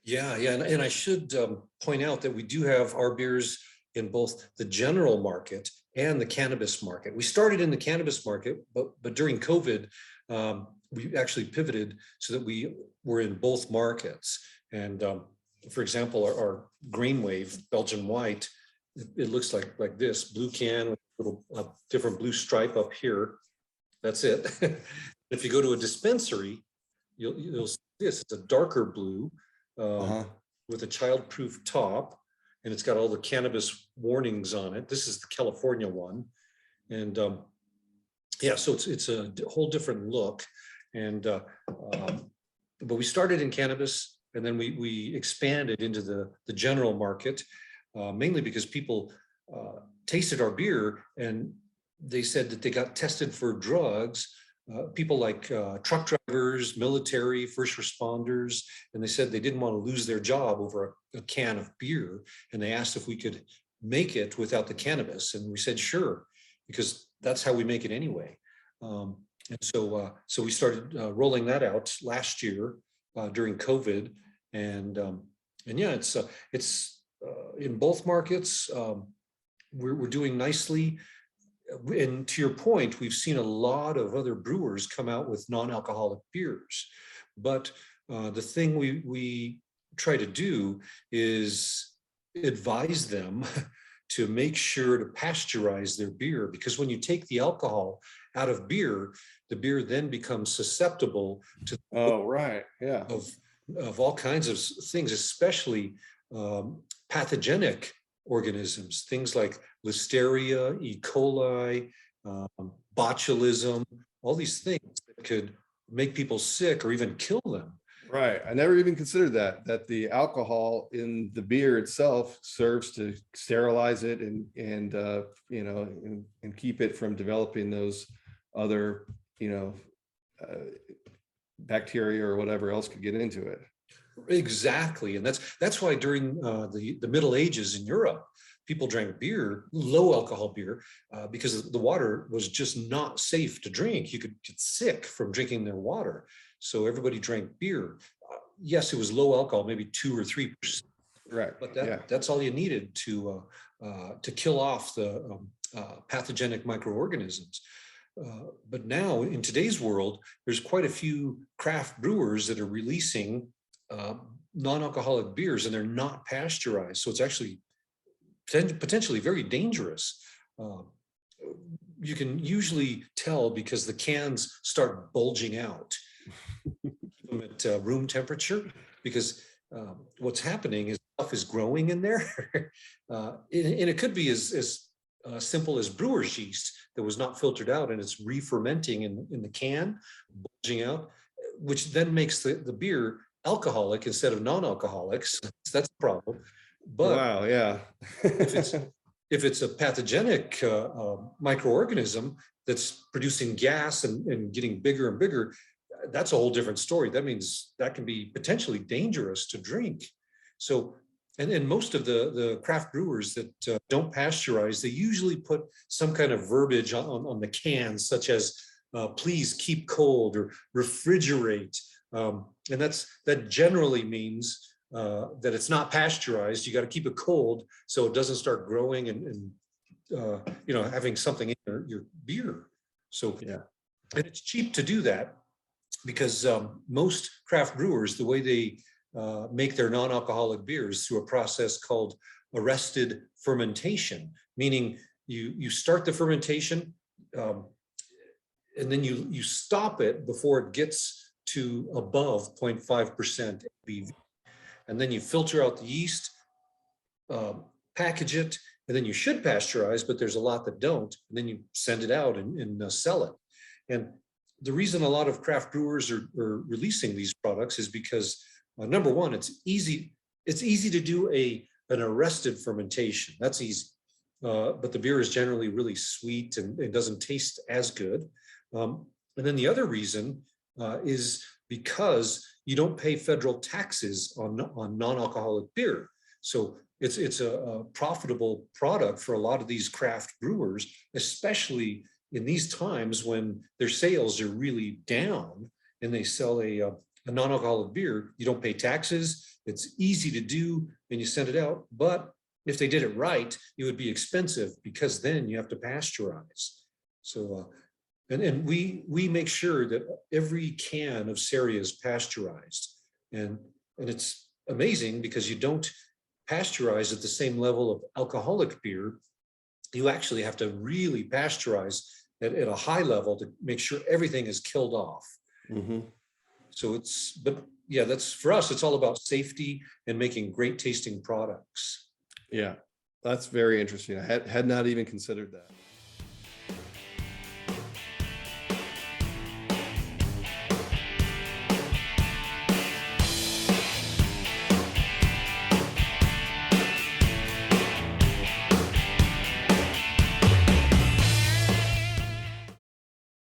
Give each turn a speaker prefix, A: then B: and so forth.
A: Yeah, and I should point out that we do have our beers in both the general market and the cannabis market. We started in the cannabis market, but during COVID, we actually pivoted so that we were in both markets. And for example, our Green Wave Belgian White, it looks like this blue can with a little different blue stripe up here. That's it. If you go to a dispensary, you'll see this. It's a darker blue. With a child-proof top, and it's got all the cannabis warnings on it. This is the California one, and yeah, so it's a whole different look. And but we started in cannabis, and then we expanded into the general market, mainly because people tasted our beer and they said that they got tested for drugs. People like truck drivers, military, first responders, and they said they didn't want to lose their job over a can of beer. And they asked if we could make it without the cannabis. And we said, sure, because that's how we make it anyway. And so we started rolling that out last year during COVID. And yeah, it's in both markets. We're doing nicely. And to your point, we've seen a lot of other brewers come out with non-alcoholic beers. But the thing we try to do is advise them to make sure to pasteurize their beer, because when you take the alcohol out of beer, the beer then becomes susceptible to of all kinds of things, especially pathogenic organisms, things like Listeria, E. coli, botulism, all these things that could make people sick or even kill them.
B: Right. I never even considered that the alcohol in the beer itself serves to sterilize it and you know, and keep it from developing those other, you know, bacteria or whatever else could get into it.
A: Exactly. And that's why during the Middle Ages in Europe, people drank beer, low alcohol beer, because the water was just not safe to drink. You could get sick from drinking their water. So everybody drank beer. Yes, it was low alcohol, maybe 2 or 3%.
B: Right.
A: But that's all you needed to kill off the pathogenic microorganisms. But now in today's world, there's quite a few craft brewers that are releasing non-alcoholic beers, and they're not pasteurized. So it's actually potentially very dangerous. You can usually tell because the cans start bulging out. Keep them at room temperature, because what's happening is stuff is growing in there. And it could be as simple as brewer's yeast that was not filtered out, and it's re-fermenting in the can, bulging out, which then makes the beer alcoholic instead of non-alcoholic. So that's the problem. But
B: wow, yeah.
A: if it's a pathogenic microorganism that's producing gas and getting bigger and bigger, that's a whole different story. That means that can be potentially dangerous to drink. So, and most of the craft brewers that don't pasteurize, they usually put some kind of verbiage on the cans, such as please keep cold or refrigerate. And that generally means that it's not pasteurized. You got to keep it cold so it doesn't start growing and you know, having something in your beer. So yeah, and it's cheap to do that, because most craft brewers, the way they make their non-alcoholic beers through a process called arrested fermentation, meaning you start the fermentation and then you stop it before it gets to above 0.5% ABV. And then you filter out the yeast, package it, and then you should pasteurize, but there's a lot that don't. And then you send it out and sell it. And the reason a lot of craft brewers are releasing these products is because number one, it's easy to do an arrested fermentation. That's easy. But the beer is generally really sweet and it doesn't taste as good. And then the other reason is because you don't pay federal taxes on non-alcoholic beer. So it's a profitable product for a lot of these craft brewers, especially in these times when their sales are really down and they sell a non-alcoholic beer. You don't pay taxes, It's easy to do and you send it out, but if they did it right, it would be expensive because then you have to pasteurize. So, and we make sure that every can of CERIA is pasteurized, and it's amazing because you don't pasteurize at the same level of alcoholic beer. You actually have to really pasteurize at a high level to make sure everything is killed off.
B: Mhm.
A: So but yeah, that's for us, it's all about safety and making great tasting products.
B: Yeah, that's very interesting. I had not even considered that.